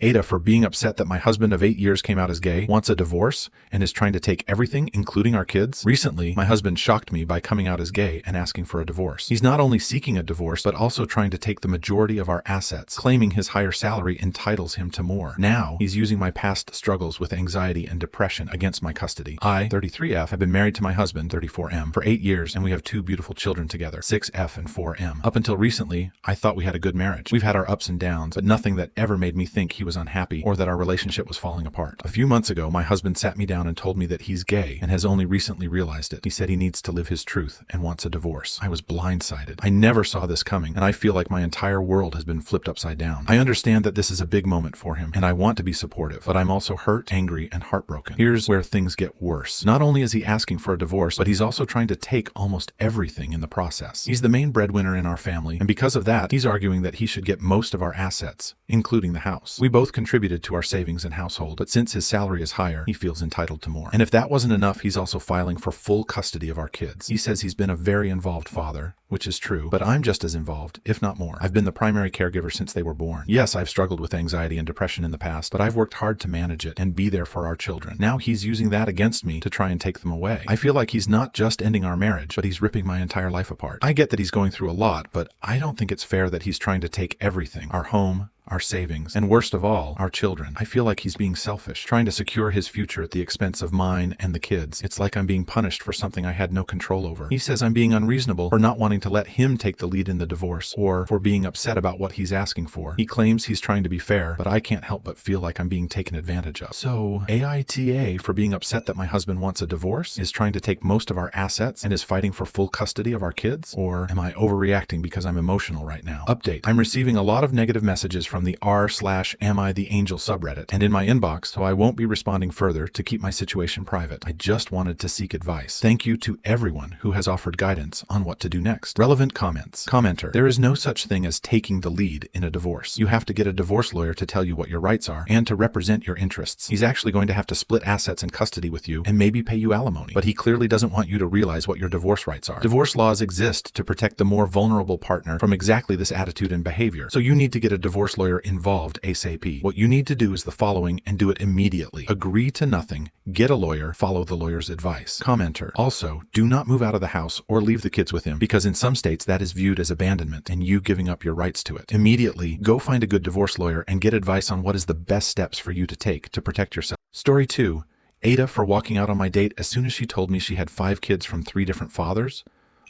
AITA for being upset that my husband of 8 years came out as gay, wants a divorce, and is trying to take everything, including our kids. Recently, my husband shocked me by coming out as gay and asking for a divorce. He's not only seeking a divorce, but also trying to take the majority of our assets, claiming his higher salary entitles him to more. Now, he's using my past struggles with anxiety and depression against my custody. I, 33F, have been married to my husband, 34M, for 8 years, and we have 2 beautiful children together, 6F and 4M. Up until recently, I thought we had a good marriage. We've had our ups and downs, but nothing that ever made me think he was unhappy or that our relationship was falling apart. A few months ago, my husband sat me down and told me that he's gay and has only recently realized it. He said he needs to live his truth and wants a divorce. I was blindsided. I never saw this coming, and I feel like my entire world has been flipped upside down. I understand that this is a big moment for him, and I want to be supportive, but I'm also hurt, angry, and heartbroken. Here's where things get worse. Not only is he asking for a divorce, but he's also trying to take almost everything in the process. He's the main breadwinner in our family, and because of that, he's arguing that he should get most of our assets, including the house. We both contributed to our savings and household, but since his salary is higher, he feels entitled to more. And if that wasn't enough, he's also filing for full custody of our kids. He says he's been a very involved father, which is true, but I'm just as involved, if not more. I've been the primary caregiver since they were born. Yes, I've struggled with anxiety and depression in the past, but I've worked hard to manage it and be there for our children. Now he's using that against me to try and take them away. I feel like he's not just ending our marriage, but he's ripping my entire life apart. I get that he's going through a lot, but I don't think it's fair that he's trying to take everything: our home, our savings, and worst of all, our children. I feel like he's being selfish, trying to secure his future at the expense of mine and the kids. It's like I'm being punished for something I had no control over. He says I'm being unreasonable for not wanting to let him take the lead in the divorce, or for being upset about what he's asking for. He claims he's trying to be fair, but I can't help but feel like I'm being taken advantage of. So, AITA for being upset that my husband wants a divorce, is trying to take most of our assets, and is fighting for full custody of our kids? Or am I overreacting because I'm emotional right now? Update: I'm receiving a lot of negative messages from the r/am I the angel subreddit and in my inbox, so I won't be responding further to keep my situation private. I just wanted to seek advice. Thank you to everyone who has offered guidance on what to do next. Relevant comments. Commenter: there is no such thing as taking the lead in a divorce. You have to get a divorce lawyer to tell you what your rights are and to represent your interests. He's actually going to have to split assets and custody with you and maybe pay you alimony, but he clearly doesn't want you to realize what your divorce rights are. Divorce laws exist to protect the more vulnerable partner from exactly this attitude and behavior, so you need to get a divorce lawyer involved ASAP. What you need to do is the following, and do it immediately. Agree to nothing, get a lawyer, follow the lawyer's advice. Commenter: also, do not move out of the house or leave the kids with him, because in some states that is viewed as abandonment and you giving up your rights to it. Immediately, go find a good divorce lawyer and get advice on what is the best steps for you to take to protect yourself. Story 2. AITA for walking out on my date as soon as she told me she had 5 kids from 3 different fathers.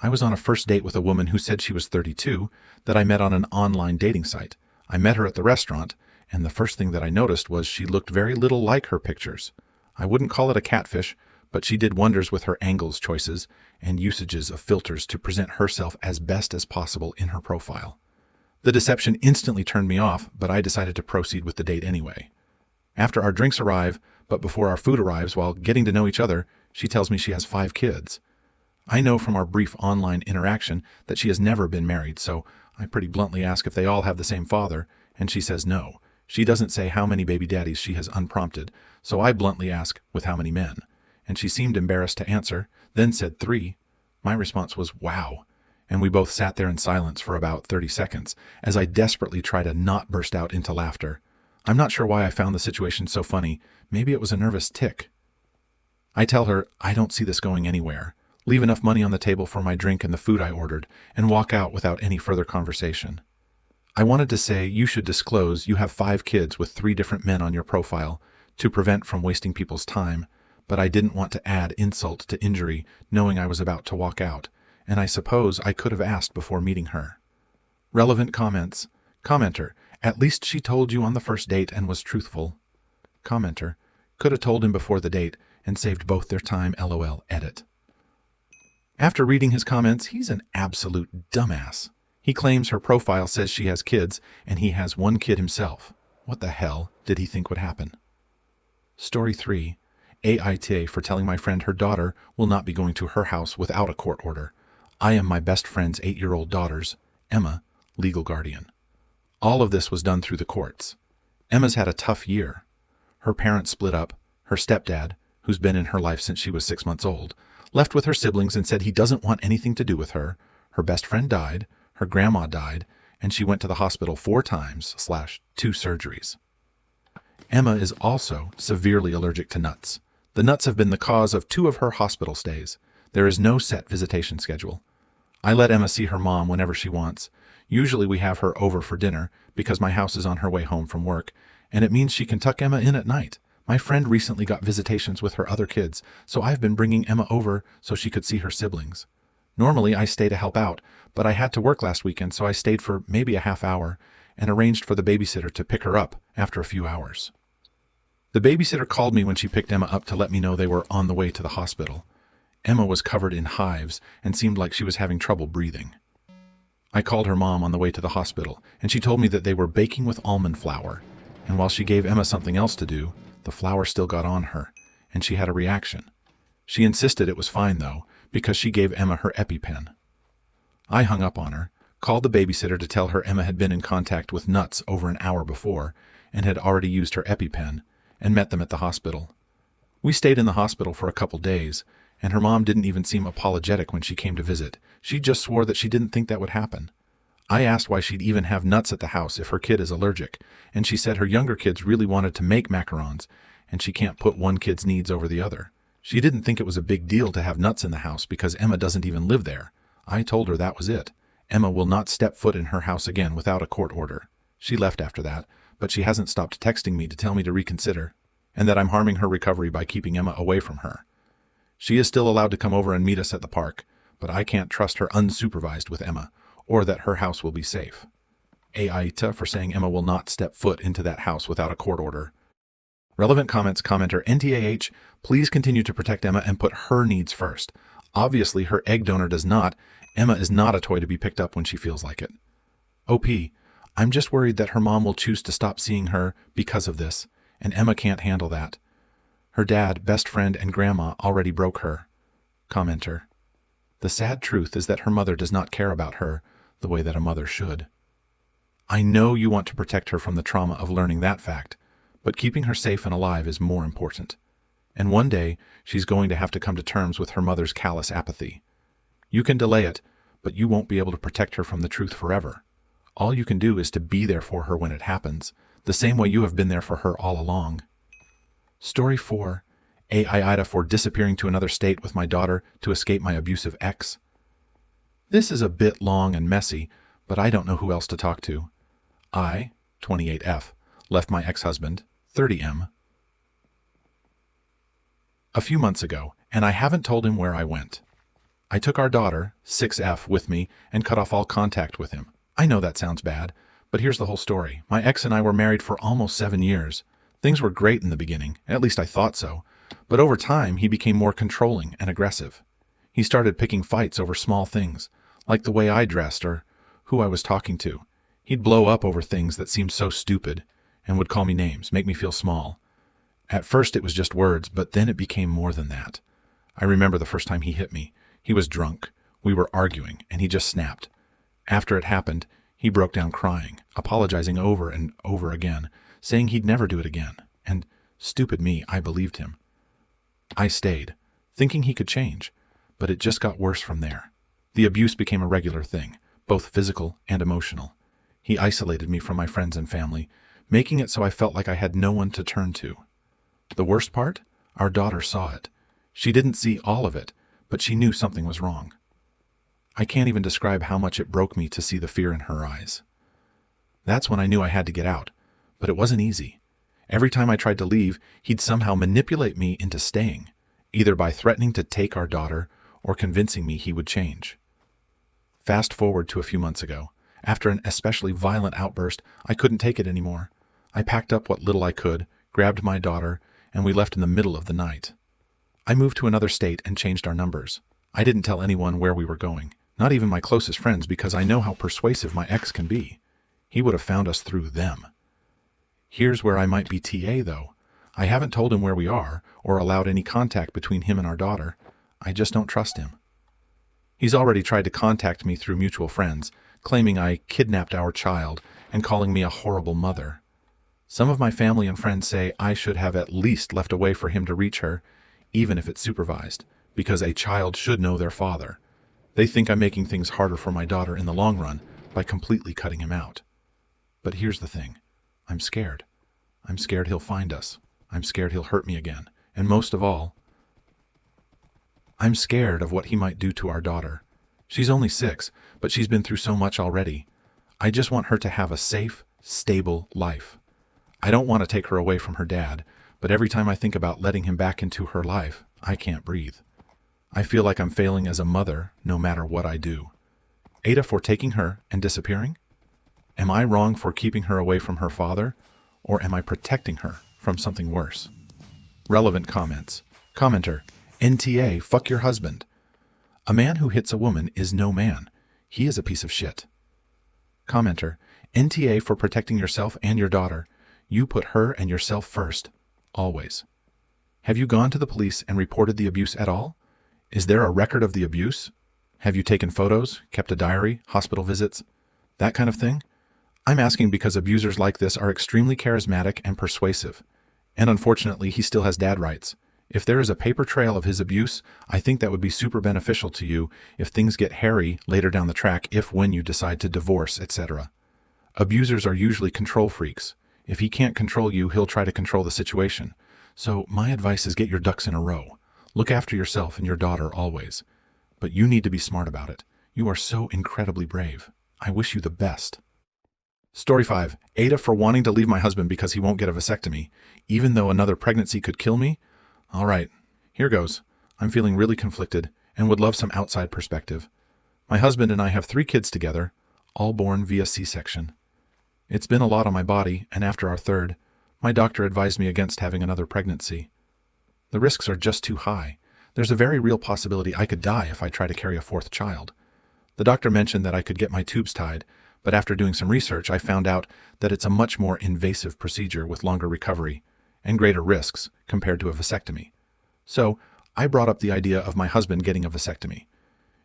I was on a first date with a woman who said she was 32 that I met on an online dating site. I met her at the restaurant, and the first thing that I noticed was she looked very little like her pictures. I wouldn't call it a catfish, but she did wonders with her angles choices and usages of filters to present herself as best as possible in her profile. The deception instantly turned me off, but I decided to proceed with the date anyway. After our drinks arrive, but before our food arrives, while getting to know each other, she tells me she has 5 kids. I know from our brief online interaction that she has never been married, so I pretty bluntly ask if they all have the same father, and she says no. She doesn't say how many baby daddies she has unprompted, so I bluntly ask with how many men, and she seemed embarrassed to answer, then said 3. My response was wow, and we both sat there in silence for about 30 seconds as I desperately try to not burst out into laughter. I'm not sure why I found the situation so funny. Maybe it was a nervous tic. I tell her I don't see this going anywhere. Leave enough money on the table for my drink and the food I ordered, and walk out without any further conversation. I wanted to say you should disclose you have 5 kids with 3 different men on your profile to prevent from wasting people's time, but I didn't want to add insult to injury knowing I was about to walk out, and I suppose I could have asked before meeting her. Relevant comments. Commenter: at least she told you on the first date and was truthful. Commenter: could have told him before the date and saved both their time, lol, edit. After reading his comments, he's an absolute dumbass. He claims her profile says she has kids, and he has 1 kid himself. What the hell did he think would happen? Story 3. AITA for telling my friend her daughter will not be going to her house without a court order. I am my best friend's 8-year-old daughter's, Emma, legal guardian. All of this was done through the courts. Emma's had a tough year. Her parents split up. Her stepdad, who's been in her life since she was 6 months old, left with her siblings and said he doesn't want anything to do with her. Her best friend died. Her grandma died, and she went to the hospital 4 times / 2 surgeries. Emma is also severely allergic to nuts. The nuts have been the cause of 2 of her hospital stays. There is no set visitation schedule. I let Emma see her mom whenever she wants. Usually we have her over for dinner because my house is on her way home from work, and it means she can tuck Emma in at night. My friend recently got visitations with her other kids, so I've been bringing Emma over so she could see her siblings. Normally I stay to help out, but I had to work last weekend, so I stayed for maybe a half hour and arranged for the babysitter to pick her up after a few hours. The babysitter called me when she picked Emma up to let me know they were on the way to the hospital. Emma was covered in hives and seemed like she was having trouble breathing. I called her mom on the way to the hospital, and she told me that they were baking with almond flour, and while she gave Emma something else to do, the flour still got on her, and she had a reaction. She insisted it was fine, though, because she gave Emma her EpiPen. I hung up on her, called the babysitter to tell her Emma had been in contact with nuts over an hour before and had already used her EpiPen, and met them at the hospital. We stayed in the hospital for a couple days, and her mom didn't even seem apologetic when she came to visit. She just swore that she didn't think that would happen. I asked why she'd even have nuts at the house if her kid is allergic, and she said her younger kids really wanted to make macarons, and she can't put one kid's needs over the other. She didn't think it was a big deal to have nuts in the house because Emma doesn't even live there. I told her that was it. Emma will not step foot in her house again without a court order. She left after that, but she hasn't stopped texting me to tell me to reconsider, and that I'm harming her recovery by keeping Emma away from her. She is still allowed to come over and meet us at the park, but I can't trust her unsupervised with Emma, or that her house will be safe. AITA for saying Emma will not step foot into that house without a court order. Relevant comments. Commenter NTAH, please continue to protect Emma and put her needs first. Obviously, her egg donor does not. Emma is not a toy to be picked up when she feels like it. OP, I'm just worried that her mom will choose to stop seeing her because of this, and Emma can't handle that. Her dad, best friend, and grandma already broke her. Commenter, the sad truth is that her mother does not care about her the way that a mother should. I know you want to protect her from the trauma of learning that fact, but keeping her safe and alive is more important. And one day, she's going to have to come to terms with her mother's callous apathy. You can delay it, but you won't be able to protect her from the truth forever. All you can do is to be there for her when it happens, the same way you have been there for her all along. Story 4. AITA for disappearing to another state with my daughter to escape my abusive ex. This is a bit long and messy, but I don't know who else to talk to. I, 28F, left my ex-husband, 30M, a few months ago, and I haven't told him where I went. I took our daughter, 6F, with me and cut off all contact with him. I know that sounds bad, but here's the whole story. My ex and I were married for almost 7 years. Things were great in the beginning, at least I thought so, but over time he became more controlling and aggressive. He started picking fights over small things, like the way I dressed or who I was talking to. He'd blow up over things that seemed so stupid and would call me names, make me feel small. At first it was just words, but then it became more than that. I remember the first time he hit me. He was drunk. We were arguing, and he just snapped. After it happened, he broke down crying, apologizing over and over again, saying he'd never do it again. And, stupid me, I believed him. I stayed, thinking he could change, but it just got worse from there. The abuse became a regular thing, both physical and emotional. He isolated me from my friends and family, making it so I felt like I had no one to turn to. The worst part? Our daughter saw it. She didn't see all of it, but she knew something was wrong. I can't even describe how much it broke me to see the fear in her eyes. That's when I knew I had to get out, but it wasn't easy. Every time I tried to leave, he'd somehow manipulate me into staying, either by threatening to take our daughter or convincing me he would change. Fast forward to a few months ago. After an especially violent outburst, I couldn't take it anymore. I packed up what little I could, grabbed my daughter, and we left in the middle of the night. I moved to another state and changed our numbers. I didn't tell anyone where we were going, not even my closest friends, because I know how persuasive my ex can be. He would have found us through them. Here's where I might be TA, though. I haven't told him where we are or allowed any contact between him and our daughter. I just don't trust him. He's already tried to contact me through mutual friends, claiming I kidnapped our child and calling me a horrible mother. Some of my family and friends say I should have at least left a way for him to reach her, even if it's supervised, because a child should know their father. They think I'm making things harder for my daughter in the long run by completely cutting him out. But here's the thing. I'm scared. I'm scared he'll find us. I'm scared he'll hurt me again. And most of all, I'm scared of what he might do to our daughter. She's only 6, but she's been through so much already. I just want her to have a safe, stable life. I don't want to take her away from her dad, but every time I think about letting him back into her life, I can't breathe. I feel like I'm failing as a mother no matter what I do. AITA for taking her and disappearing? Am I wrong for keeping her away from her father, or am I protecting her from something worse? Relevant comments. Commenter, NTA, fuck your husband. A man who hits a woman is no man. He is a piece of shit. Commenter, NTA for protecting yourself and your daughter. You put her and yourself first, always. Have you gone to the police and reported the abuse at all? Is there a record of the abuse? Have you taken photos, kept a diary, hospital visits, that kind of thing? I'm asking because abusers like this are extremely charismatic and persuasive. And unfortunately, he still has dad rights. If there is a paper trail of his abuse, I think that would be super beneficial to you if things get hairy later down the track, if when you decide to divorce, etc. Abusers are usually control freaks. If he can't control you, he'll try to control the situation. So my advice is get your ducks in a row. Look after yourself and your daughter always. But you need to be smart about it. You are so incredibly brave. I wish you the best. Story 5. AITA for wanting to leave my husband because he won't get a vasectomy, even though another pregnancy could kill me? All right, here goes. I'm feeling really conflicted and would love some outside perspective. My husband and I have 3 kids together, all born via C-section. It's been a lot on my body, and after our 3rd, my doctor advised me against having another pregnancy. The risks are just too high. There's a very real possibility I could die if I try to carry a 4th child. The doctor mentioned that I could get my tubes tied, but after doing some research, I found out that it's a much more invasive procedure with longer recovery and greater risks compared to a vasectomy. So I brought up the idea of my husband getting a vasectomy.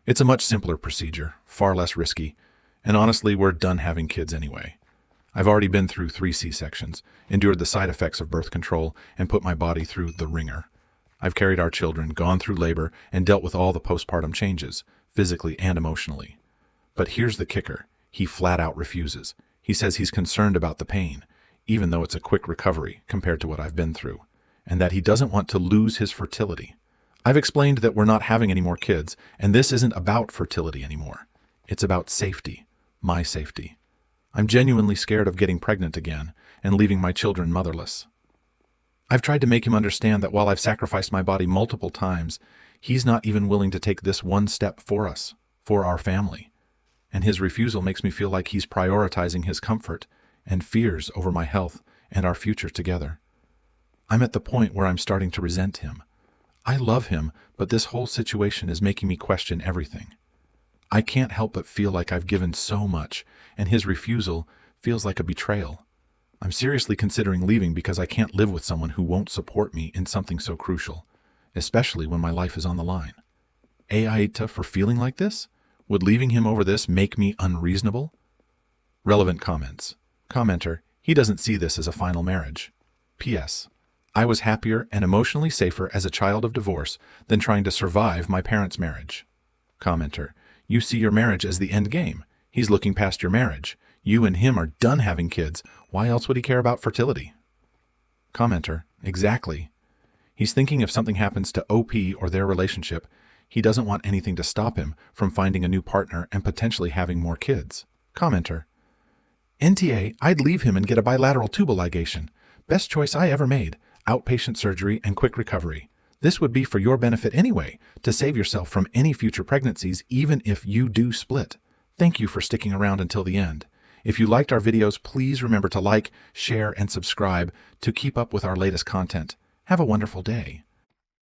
It's a much simpler procedure, far less risky, and honestly, we're done having kids anyway. I've already been through 3 C-sections, endured the side effects of birth control, and put my body through the ringer. I've carried our children, gone through labor, and dealt with all the postpartum changes, physically and emotionally. But here's the kicker. He flat out refuses. He says he's concerned about the pain, even though it's a quick recovery compared to what I've been through, and that he doesn't want to lose his fertility. I've explained that we're not having any more kids, and this isn't about fertility anymore. It's about safety, my safety. I'm genuinely scared of getting pregnant again and leaving my children motherless. I've tried to make him understand that while I've sacrificed my body multiple times, he's not even willing to take this one step for us, for our family. And his refusal makes me feel like he's prioritizing his comfort and fears over my health and our future together. I'm at the point where I'm starting to resent him. I love him, but this whole situation is making me question everything. I can't help but feel like I've given so much, and his refusal feels like a betrayal. I'm seriously considering leaving because I can't live with someone who won't support me in something so crucial, especially when my life is on the line. AITA for feeling like this? Would leaving him over this make me unreasonable? Relevant comments. Commenter, he doesn't see this as a final marriage. P.S. I was happier and emotionally safer as a child of divorce than trying to survive my parents' marriage. Commenter, you see your marriage as the end game. He's looking past your marriage. You and him are done having kids. Why else would he care about fertility? Commenter, exactly. He's thinking if something happens to OP or their relationship, he doesn't want anything to stop him from finding a new partner and potentially having more kids. Commenter, NTA, I'd leave him and get a bilateral tubal ligation. Best choice I ever made. Outpatient surgery and quick recovery. This would be for your benefit anyway, to save yourself from any future pregnancies, even if you do split. Thank you for sticking around until the end. If you liked our videos, please remember to like, share, and subscribe to keep up with our latest content. Have a wonderful day.